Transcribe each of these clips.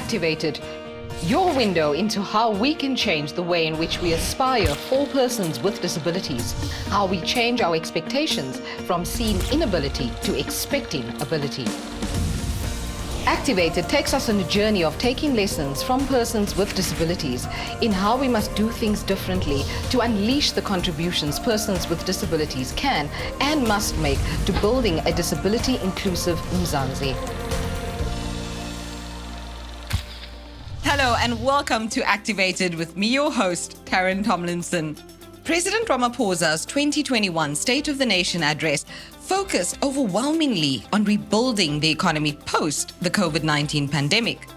Activated, your window into how we can change the way in which we aspire for persons with disabilities, how we change our expectations from seeing inability to expecting ability. Activated takes us on a journey of taking lessons from persons with disabilities in how we must do things differently to unleash the contributions persons with disabilities can and must make to building a disability-inclusive Mzansi. Hello and welcome to Activated with me, your host, Karen Tomlinson. President Ramaphosa's 2021 State of the Nation address focused overwhelmingly on rebuilding the economy post the COVID-19 pandemic.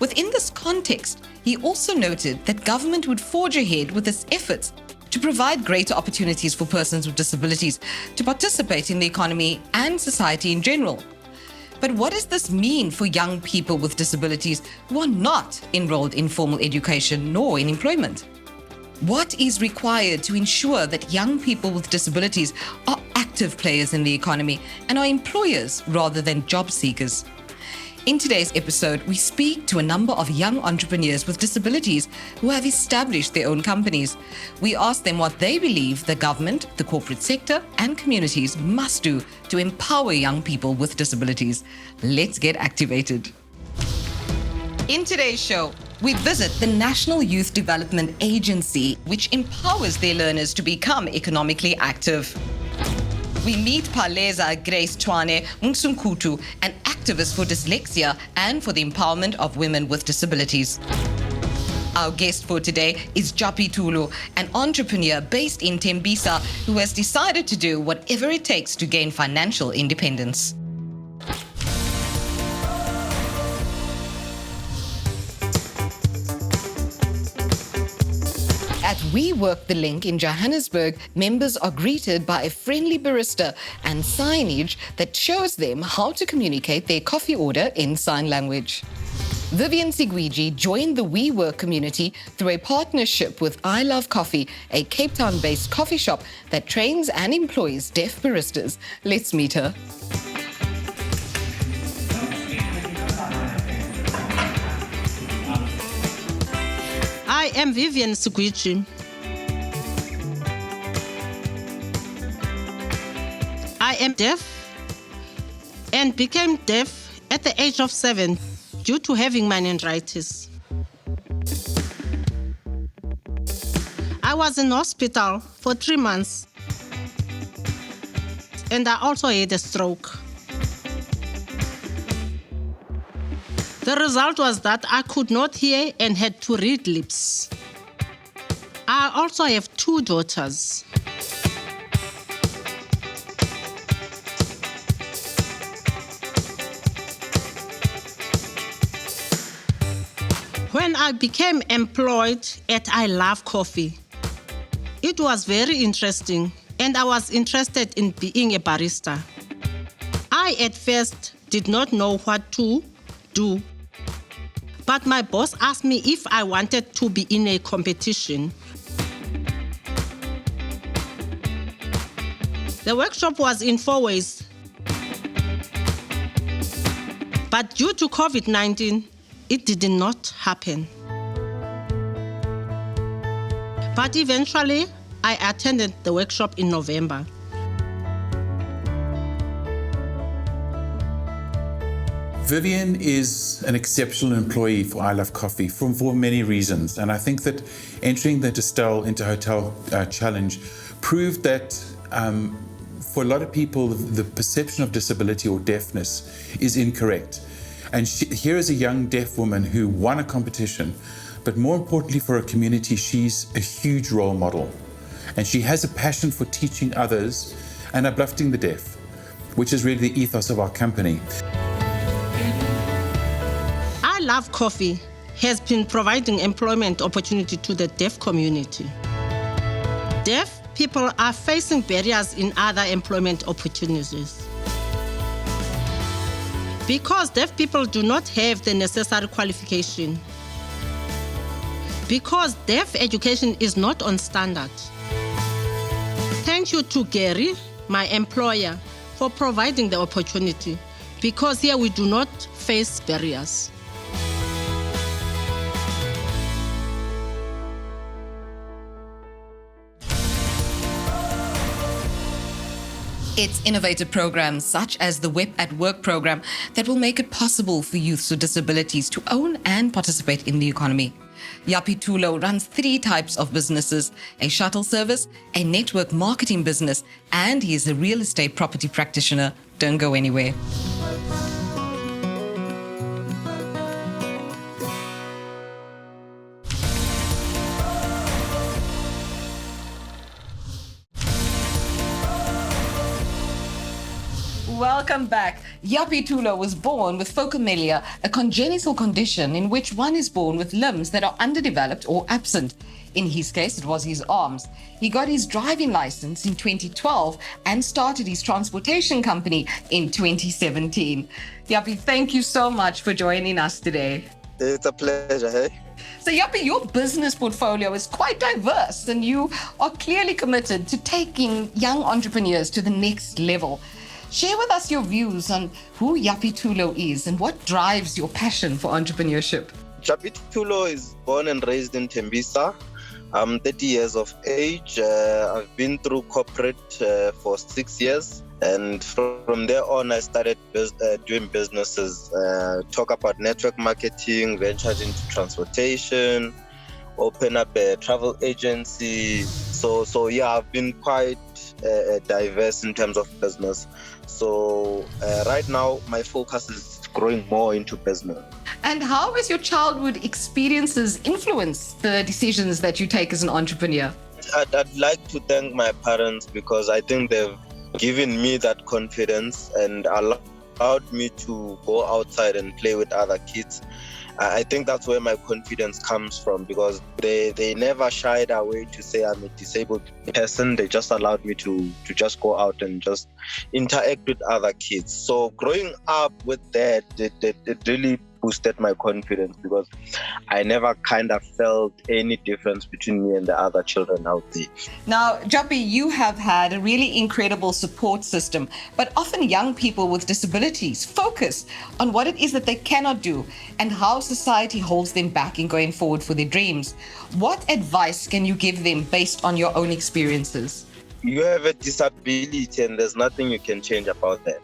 Within this context, he also noted that government would forge ahead with its efforts to provide greater opportunities for persons with disabilities to participate in the economy and society in general. But what does this mean for young people with disabilities who are not enrolled in formal education nor in employment? What is required to ensure that young people with disabilities are active players in the economy and are employers rather than job seekers? In today's episode, we speak to a number of young entrepreneurs with disabilities who have established their own companies. We ask them what they believe the government, the corporate sector, and communities must do to empower young people with disabilities. Let's get activated. In today's show, we visit the National Youth Development Agency, which empowers their learners to become economically active. We meet Paleza Grace Twane Msumkutu, an activist for dyslexia and for the empowerment of women with disabilities. Our guest for today is Japi Tulu, an entrepreneur based in Tembisa who has decided to do whatever it takes to gain financial independence. At We Work the Link in Johannesburg, members are greeted by a friendly barista and signage that shows them how to communicate their coffee order in sign language. Vivian Sigwiji joined the We Work community through a partnership with I Love Coffee, a Cape Town-based coffee shop that trains and employs deaf baristas. Let's meet her. I am Vivian Sigwiji. I am deaf and became deaf at the age of 7 due to having meningitis. I was in hospital for 3 months and I also had a stroke. The result was that I could not hear and had to read lips. I also have 2 daughters. When I became employed at I Love Coffee, it was very interesting and I was interested in being a barista. I at first did not know what to do. But my boss asked me if I wanted to be in a competition. The workshop was in 4 ways. But due to COVID-19, it did not happen. But eventually, I attended the workshop in November. Vivian is an exceptional employee for I Love Coffee for many reasons. And I think that entering the Distel into Hotel Challenge proved that for a lot of people, the perception of disability or deafness is incorrect. And here is a young deaf woman who won a competition, but more importantly for her community, she's a huge role model. And she has a passion for teaching others and uplifting the deaf, which is really the ethos of our company. I Love Coffee has been providing employment opportunity to the deaf community. Deaf people are facing barriers in other employment opportunities. Because deaf people do not have the necessary qualification. Because deaf education is not on standard. Thank you to Gary, my employer, for providing the opportunity, because here we do not face barriers. It's innovative programs such as the Web at Work program that will make it possible for youths with disabilities to own and participate in the economy. Yapi Tulo runs 3 types of businesses: a shuttle service, a network marketing business, and he is a real estate property practitioner. Don't go anywhere. Welcome back. Yapi Tulo was born with phocomelia, a congenital condition in which one is born with limbs that are underdeveloped or absent. In his case, it was his arms. He got his driving license in 2012 and started his transportation company in 2017. Yapi, thank you so much for joining us today. It's a pleasure, hey? So Yapi, your business portfolio is quite diverse and you are clearly committed to taking young entrepreneurs to the next level. Share with us your views on who Yapi Tulo is and what drives your passion for entrepreneurship. Yapi Tulo is born and raised in Tembisa. I'm 30 years of age. I've been through corporate for 6 years. And from there on, I started doing businesses. Talk about network marketing, ventured into transportation, open up a travel agency. So yeah, I've been quite diverse in terms of business. So right now, my focus is growing more into business. And how has your childhood experiences influenced the decisions that you take as an entrepreneur? I'd like to thank my parents because I think they've given me that confidence and allowed me to go outside and play with other kids. I think that's where my confidence comes from because they never shied away to say I'm a disabled person. They just allowed me to just go out and just interact with other kids. So growing up with that, it really boosted my confidence because I never kind of felt any difference between me and the other children out there. Now, Yapi, you have had a really incredible support system, but often young people with disabilities focus on what it is that they cannot do and how society holds them back in going forward for their dreams. What advice can you give them based on your own experiences? You have a disability and there's nothing you can change about that.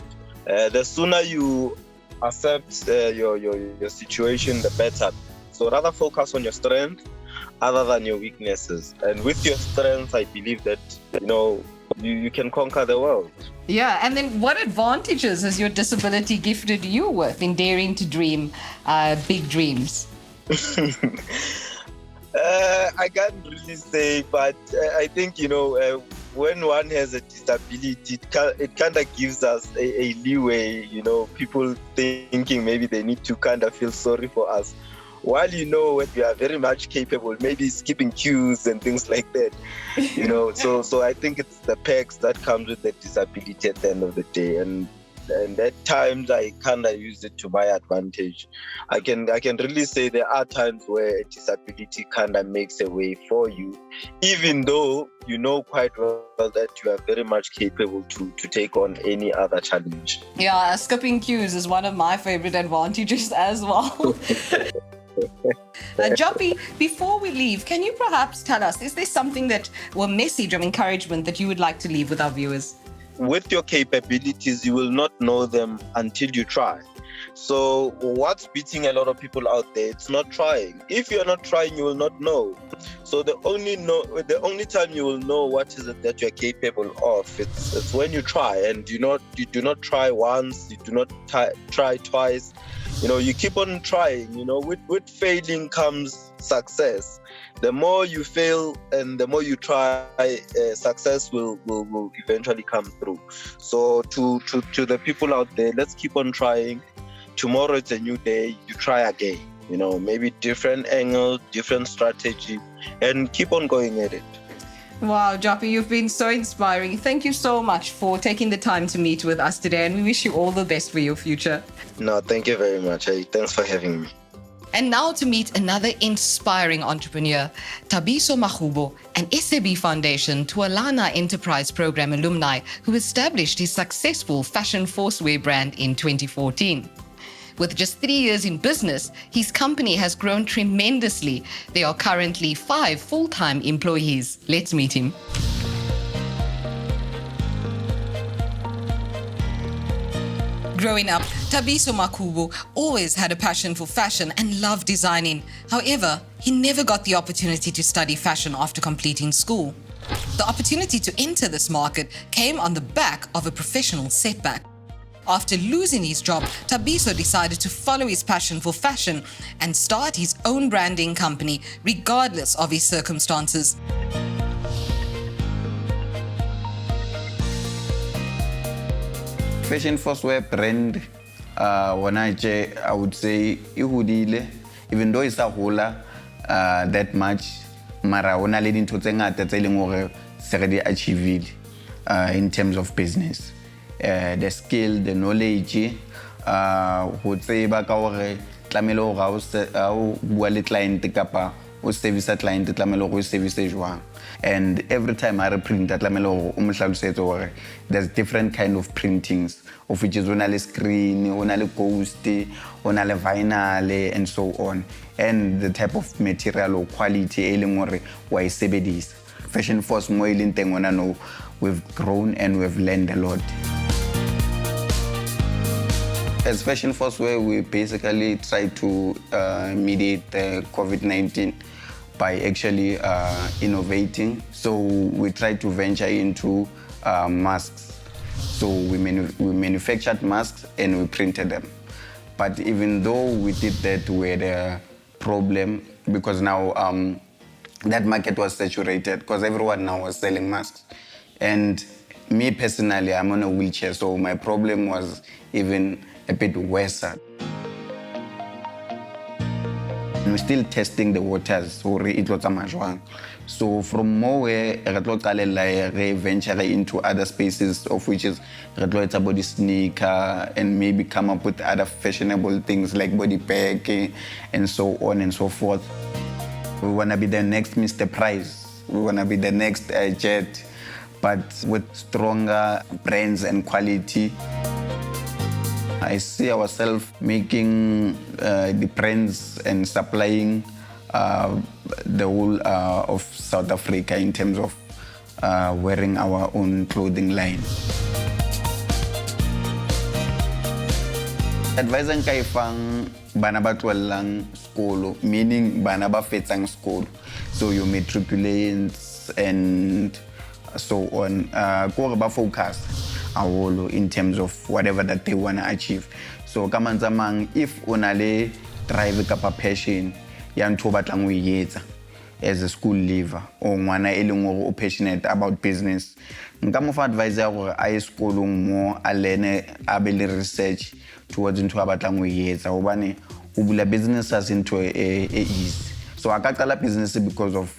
The sooner you accept your situation, the better. So rather focus on your strength other than your weaknesses. And with your strength, I believe that, you can conquer the world. Yeah, and then what advantages has your disability gifted you with in daring to dream big dreams? I can't really say, but I think, when one has a disability, it kind of gives us a leeway, people thinking maybe they need to kind of feel sorry for us. While we are very much capable, maybe skipping queues and things like that, So I think it's the perks that comes with the disability at the end of the day. And at times I kind of use it to my advantage. I can really say there are times where a disability kind of makes a way for you, even though you know quite well that you are very much capable to take on any other challenge. Yeah, skipping queues is one of my favorite advantages as well. Yapi, before we leave, can you perhaps tell us, is there something or message of encouragement that you would like to leave with our viewers? With your capabilities, you will not know them until you try. So what's beating a lot of people out there? It's not trying. If you're not trying, you will not know. So the only time you will know what is it that you're capable of, it's when you try. And you do not try once, you do not try twice. You keep on trying. With failing comes success. The more you fail and the more you try, success will eventually come through. So to the people out there, let's keep on trying. Tomorrow it's a new day. You try again. Maybe different angle, different strategy, and keep on going at it. Wow, Yapi, you've been so inspiring. Thank you so much for taking the time to meet with us today, and we wish you all the best for your future. No, thank you very much. Thanks for having me. And now to meet another inspiring entrepreneur, Thabiso Makhubo, an SAB Foundation Tualana Enterprise Program alumni who established his successful fashion forcewear brand in 2014. With just 3 years in business, his company has grown tremendously. There are currently 5 full-time employees. Let's meet him. Growing up, Thabiso Makhubo always had a passion for fashion and loved designing. However, he never got the opportunity to study fashion after completing school. The opportunity to enter this market came on the back of a professional setback. After losing his job, Thabiso decided to follow his passion for fashion and start his own branding company, regardless of his circumstances. Fashion Forceware brand, I would say, ihudile, even though it's a hola that much, mara ona le dintho tse ngata tse leng hore se re di achievile in terms of business. The skill, the knowledge, ho tseba ka hore tlamelo ga o bua le client kapa o service client tlamelo go service jwang. And every time I reprint tlamelo o mo hlalosetse hore there's different kind of printings, of which is ona le screen, ona le ghost, ona le vinyl and so on, and the type of material or quality e leng hore wa e sebedisa. Fashion Force mo e leng teng ona no, we've grown and we've learned a lot. As Fashion Force, where we basically try to mediate the COVID-19 by actually innovating. So we try to venture into masks. So we manufactured masks and we printed them. But even though we did that, we had a problem because now that market was saturated because everyone now was selling masks. And me personally, I'm on a wheelchair, so my problem was even a bit worse. We're still testing the waters for it was a. So from nowhere, we venture into other spaces, of which is a body sneaker and maybe come up with other fashionable things like body bag and so on and so forth. We want to be the next Mr. Price. We want to be the next Jet, but with stronger brands and quality. I see ourselves making the brands and supplying the whole of South Africa in terms of wearing our own clothing line. Advice nka ifang bana ba tlolang skolo, meaning bana ba fetsang skolo, so your matriculations and so on, ko ba focus in terms of whatever that they want to achieve. So kamanzamang, if unale drive kapa passion ya ntho batlang o yetsa as a school leaver or ngwana e leng o passionate about business, nka mo fa advice ya gore a ye sekolong mo a lene a be le research towards ntho a batlang o yetsa hobane o bula business as into e easy. So a ka qala business because of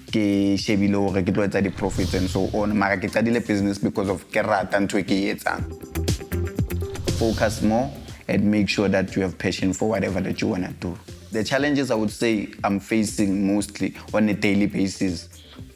ke shebile hore ke tlo etsa di-profits and so on, mara ke qadile business because of ke rata ntho e ke etsang. Focus more and make sure that you have passion for whatever that you want to do. The challenges I would say I'm facing mostly on a daily basis,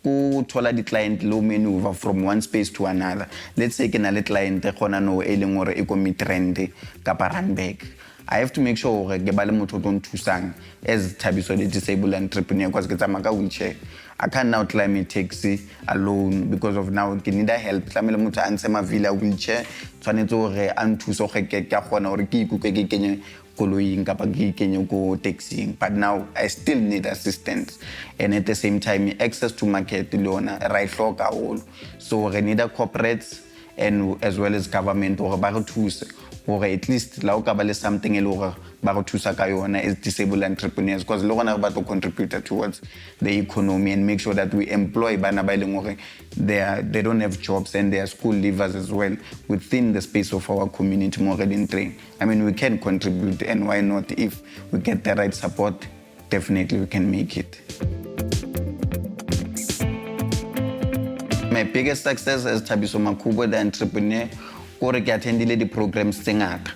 to thola di client low maneuver from one space to another. Let's say ke na le client e khona no e leng hore e ko mitrend kapa run back. I have to make sure hore ke ba le motho o nthusang as Thabiso the disabled entrepreneur because ke tsamaya ka wheelchair. I can't now climb a taxi alone because of now ke need help. Tlamele motho a ntse ma villa wheelchair tshwanetse hore a nthuse go ke ka gona hore ke ikuke ke kenye koloing kapa ke kenye go taxiing. But now I still need assistance, and at the same time access to market lona right hloka all. So re need corporates and as well as government or ba re thuse or at least la o ka ba le something e le gore ba go thusa ka yona as disabled entrepreneurs, because le gona ba to contribute towards the economy and make sure that we employ bana ba leng gore they don't have jobs and they are school leavers as well within the space of our community more than train. I mean, we can contribute, and why not? If we get the right support, definitely we can make it. My biggest success as Thabiso Makhubo, the entrepreneur, gore ke attendile di-programs tse ngata.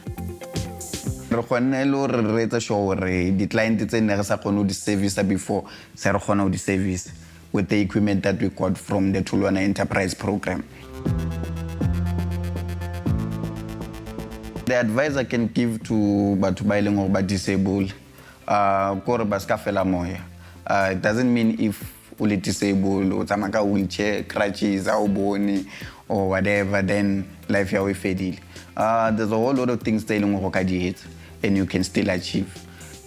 Re kgonne le gore re etsa sure gore di-client tse ne re sa kgone ho di-service before se re kgona ho di-service with the equipment that we got from the Tulwana Enterprise Program. The advice I can give to batho ba ileng gore ba disabled, gore ba ska fela moya. It doesn't mean if uli disabled o tsamaya ka wheelchair, crutches, a o bone or whatever, then life yawe fedile. There's a whole lot of things that and you can still achieve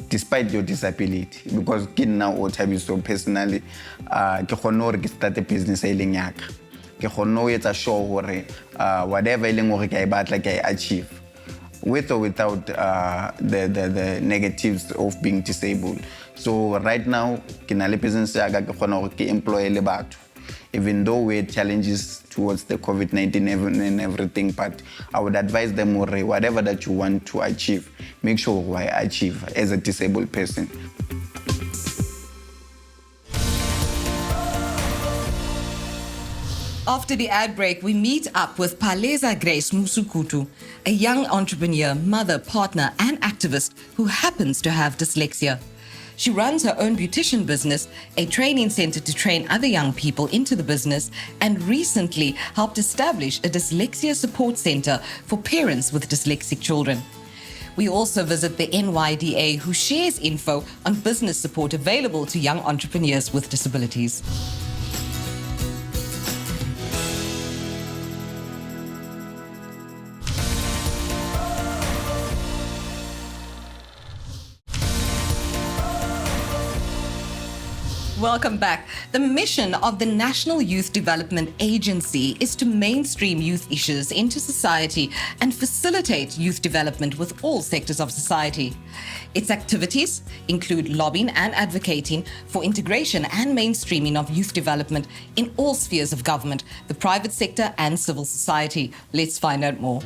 despite your disability. Because now what have you so personally, ke start a business yaka. Ke show whatever I achieve, with or without the negatives of being disabled. So right now, ke business yaka ke employ le batho. Even though we had challenges towards the COVID-19 and everything, but I would advise them, whatever that you want to achieve, make sure I achieve as a disabled person. After the ad break, we meet up with Paleza Grace Musukutu, a young entrepreneur, mother, partner, and activist who happens to have dyslexia. She runs her own beautician business, a training center to train other young people into the business, and recently helped establish a dyslexia support center for parents with dyslexic children. We also visit the NYDA, who shares info on business support available to young entrepreneurs with disabilities. Welcome back. The mission of the National Youth Development Agency is to mainstream youth issues into society and facilitate youth development with all sectors of society. Its activities include lobbying and advocating for integration and mainstreaming of youth development in all spheres of government, the private sector, and civil society. Let's find out more.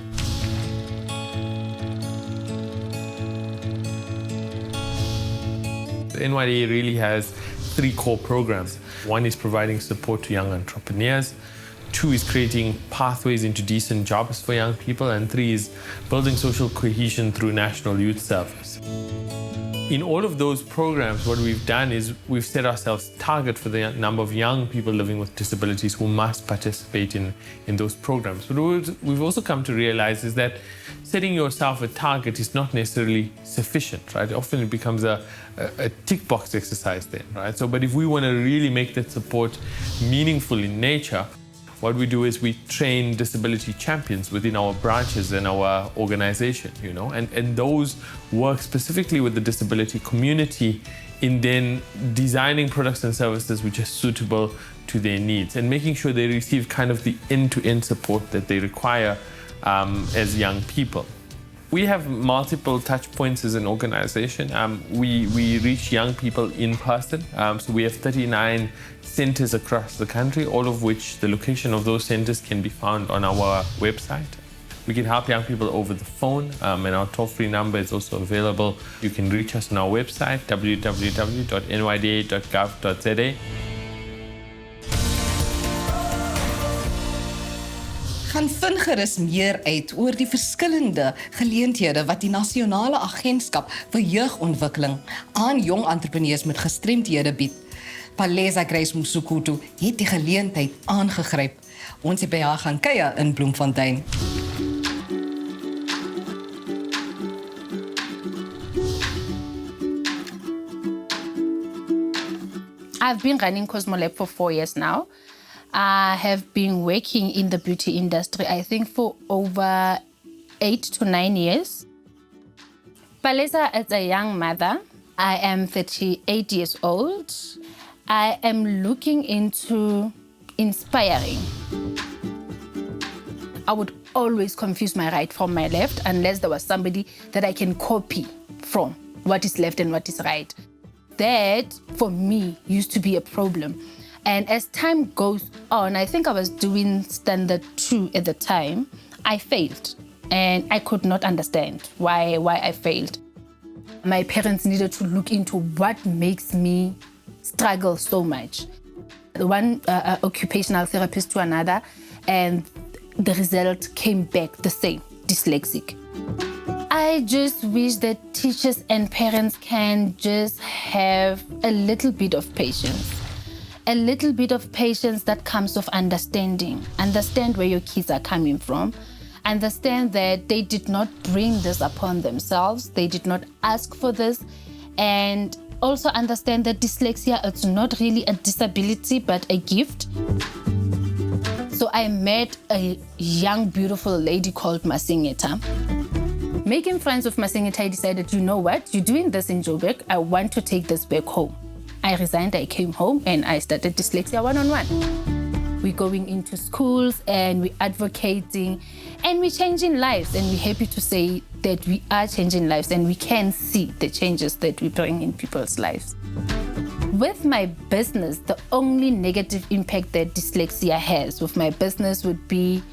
The NYDA really has 3 core programs. 1 is providing support to young entrepreneurs, 2 is creating pathways into decent jobs for young people, and 3 is building social cohesion through National Youth Service. In all of those programs, what we've done is we've set ourselves target for the number of young people living with disabilities who must participate in those programs. But what we've also come to realize is that setting yourself a target is not necessarily sufficient, right? Often it becomes a tick box exercise then, right? But if we want to really make that support meaningful in nature, what we do is we train disability champions within our branches and our organization, and those work specifically with the disability community in then designing products and services which are suitable to their needs and making sure they receive kind of the end-to-end support that they require as young people. We have multiple touch points as an organization. We reach young people in person. So we have 39 centers across the country, all of which the location of those centers can be found on our website. We can help young people over the phone, and our toll-free number is also available. You can reach us on our website, www.nyda.gov.za. Gaan vind gerus meer uit oor die verskillende geleenthede wat die Nasionale Agentskap vir Jeugontwikkeling aan jong entrepreneurs met gestremdhede bied. Paleza Grace Musukutu het die geleentheid aangegryp. Ons het by haar gaan kuier in Bloemfontein. I've been running Cosmolab for 4 years now. I have been working in the beauty industry, I think, for over 8 to 9 years. Paleza is a young mother. I am 38 years old. I am looking into inspiring. I would always confuse my right from my left unless there was somebody that I can copy from, what is left and what is right. That, for me, used to be a problem. And as time goes on, I think I was doing standard 2 at the time, I failed. And I could not understand why I failed. My parents needed to look into what makes me struggle so much. One occupational therapist to another, and the result came back the same, dyslexic. I just wish that teachers and parents can just have a little bit of patience. A little bit of patience that comes of understanding. Understand where your kids are coming from. Understand that they did not bring this upon themselves. They did not ask for this. And also understand that dyslexia is not really a disability, but a gift. So I met a young, beautiful lady called Masingeta. Making friends with Masingeta, I decided, you know what? You're doing this in Joburg. I want to take this back home. I resigned, I came home, and I started Dyslexia 1-on-1. We're going into schools, and we're advocating, and we're changing lives. And we're happy to say that we are changing lives, and we can see the changes that we bring in people's lives. With my business, the only negative impact that dyslexia has with my business would be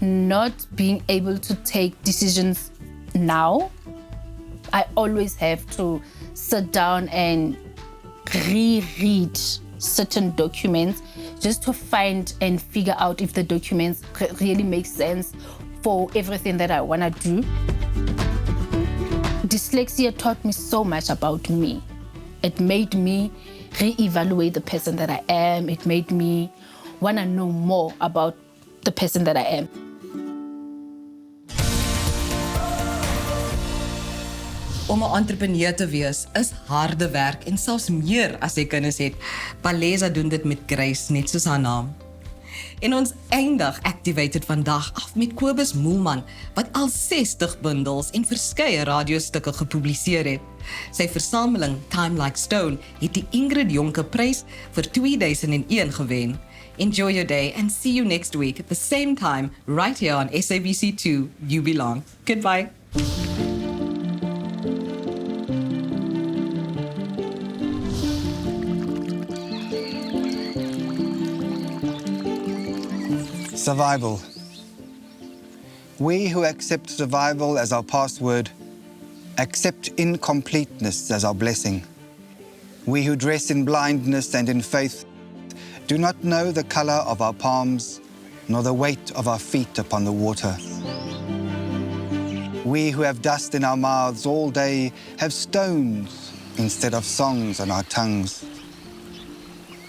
not being able to take decisions now. I always have to sit down and reread certain documents just to find and figure out if the documents really make sense for everything that I want to do. Dyslexia taught me so much about me. It made me reevaluate the person that I am. It made me want to know more about the person that I am. Om 'n entrepreneur te wees is harde werk en selfs meer as jy kinders het. Palesa doen dit met grace, net soos haar naam. En ons eindig Activated vandag af met Kobus Moelman, wat al 60 bundels en verskeie radiostukke gepubliseer het. Sy versameling Time Like Stone het die Ingrid Jonker Prys vir 2001 gewen. Enjoy your day and see you next week at the same time right here on SABC2 You Belong. Goodbye. Survival. We who accept survival as our password accept incompleteness as our blessing. We who dress in blindness and in faith do not know the color of our palms nor the weight of our feet upon the water. We who have dust in our mouths all day have stones instead of songs on our tongues.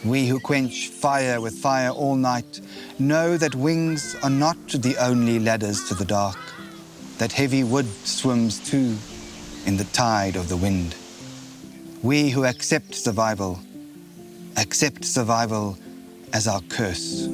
We who quench fire with fire all night know that wings are not the only ladders to the dark, that heavy wood swims too in the tide of the wind. We who accept survival as our curse.